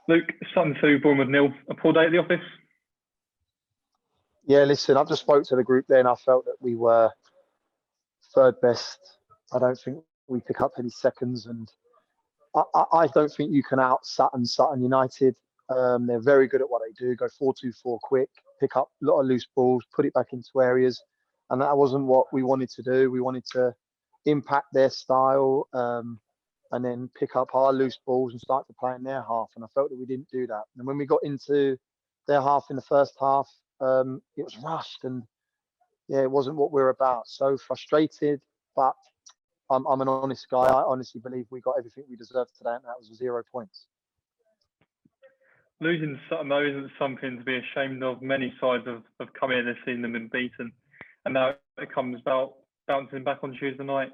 Luke, Sutton 2, Boreham 0. A poor day at the office? Yeah, listen, I've just spoke to the group there and I felt that we were third best. I don't think we pick up any seconds, and I don't think you can out Sutton United. They're very good at what they do. Go 4-2-4 quick, pick up a lot of loose balls, put it back into areas, and that wasn't what we wanted to do. We wanted to impact their style, and then pick up our loose balls and start to play in their half. And I felt that we didn't do that. And when we got into their half in the first half, it was rushed, and yeah, it wasn't what we're about. So frustrated, but I'm an honest guy. I honestly believe we got everything we deserved today, and that was 0 points. Losing Sutton, though, isn't something to be ashamed of. Many sides have come here this season and been beaten, and now it comes about bouncing back on Tuesday night.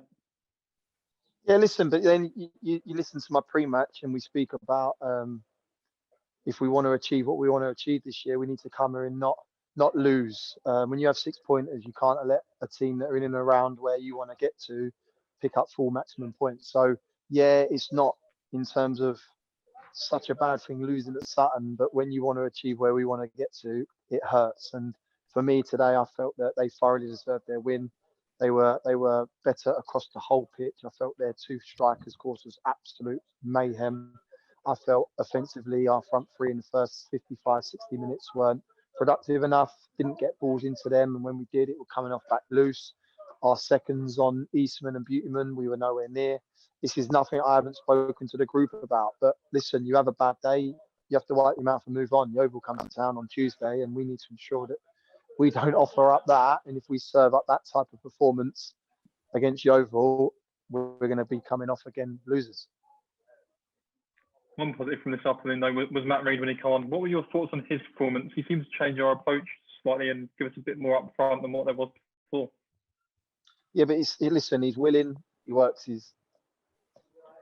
Yeah, listen, but then you listen to my pre-match, and we speak about if we want to achieve what we want to achieve this year, we need to come here and not lose. When you have 6 pointers, you can't let a team that are in and around where you want to get to pick up full maximum points. So yeah, it's not in terms of such a bad thing losing at Sutton, but when you want to achieve where we want to get to, it hurts. And for me today, I felt that they thoroughly deserved their win. They were better across the whole pitch. I felt their two strikers course was absolute mayhem. I felt offensively our front three in the first 55, 60 minutes weren't productive enough, didn't get balls into them, and when we did, it was coming off back loose. Our seconds on Eastman and Beautyman, we were nowhere near. This is nothing I haven't spoken to the group about, but listen, you have a bad day, you have to wipe your mouth and move on. Yeovil comes to town on Tuesday, and we need to ensure that we don't offer up that, and if we serve up that type of performance against Yeovil, we're going to be coming off again losers. One positive from this afternoon, though, was Matt Reid when he came on. What were your thoughts on his performance? He seems to change our approach slightly and give us a bit more up front than what there was before. Yeah, but listen, he's willing. He works his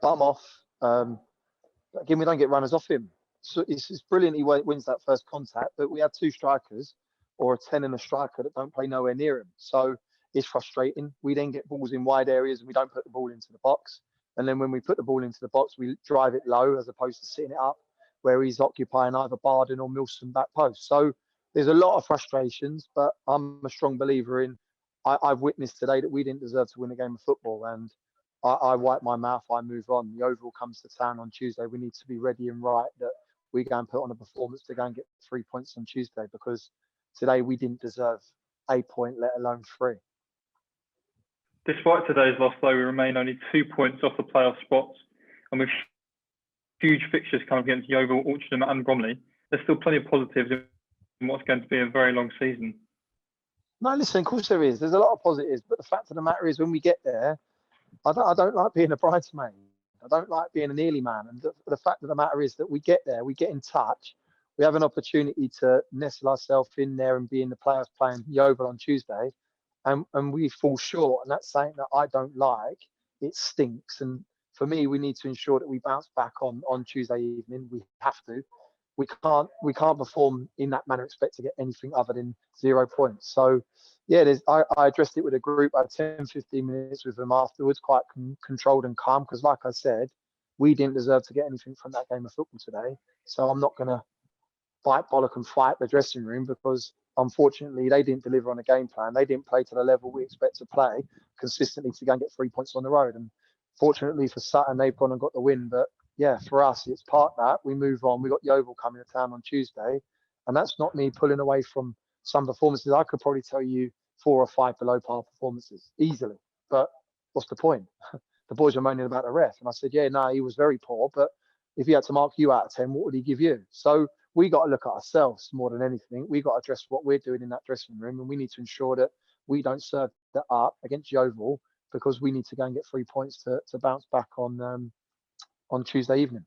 bum off. Again, we don't get runners off him. So it's brilliant he wins that first contact, but we have two strikers or a 10 and a striker that don't play nowhere near him. So it's frustrating. We then get balls in wide areas and we don't put the ball into the box. And then when we put the ball into the box, we drive it low as opposed to sitting it up where he's occupying either Barden or Milson back post. So there's a lot of frustrations, but I'm a strong believer in, I've witnessed today that we didn't deserve to win a game of football, and I wipe my mouth, I move on. The Yeovil comes to town on Tuesday. We need to be ready and right that we go and put on a performance to go and get 3 points on Tuesday, because today we didn't deserve a point, let alone 3. Despite today's loss, though, we remain only 2 points off the playoff spots, and with huge fixtures coming against Yeovil, Orchardham and Bromley, there's still plenty of positives in what's going to be a very long season. No, listen, of course there is. There's a lot of positives, but the fact of the matter is when we get there, I don't like being a bridesmaid. I don't like being an early man. And the fact of the matter is that we get there, we get in touch, we have an opportunity to nestle ourselves in there and be in the playoffs playing Yeovil on Tuesday, and we fall short. And that's something that I don't like. It stinks. And for me, we need to ensure that we bounce back on Tuesday evening. We have to. We can't perform in that manner, expect to get anything other than 0 points. So, yeah, I addressed it with a group. I had 10, 15 minutes with them afterwards, quite controlled and calm, because like I said, we didn't deserve to get anything from that game of football today. So I'm not going to bite bollock and fight the dressing room, because unfortunately they didn't deliver on a game plan. They didn't play to the level we expect to play consistently to go and get 3 points on the road. And fortunately for Sutton, they've gone and got the win. But yeah, for us, it's part that. We move on. We got Yeovil coming to town on Tuesday. And that's not me pulling away from some performances. I could probably tell you 4 or 5 below par performances easily. But what's the point? The boys were moaning about the ref. And I said, yeah, no, he was very poor. But if he had to mark you out of 10, what would he give you? So we got to look at ourselves more than anything. We got to address what we're doing in that dressing room. And we need to ensure that we don't serve that up against Yeovil, because we need to go and get 3 points to bounce back on Tuesday evening.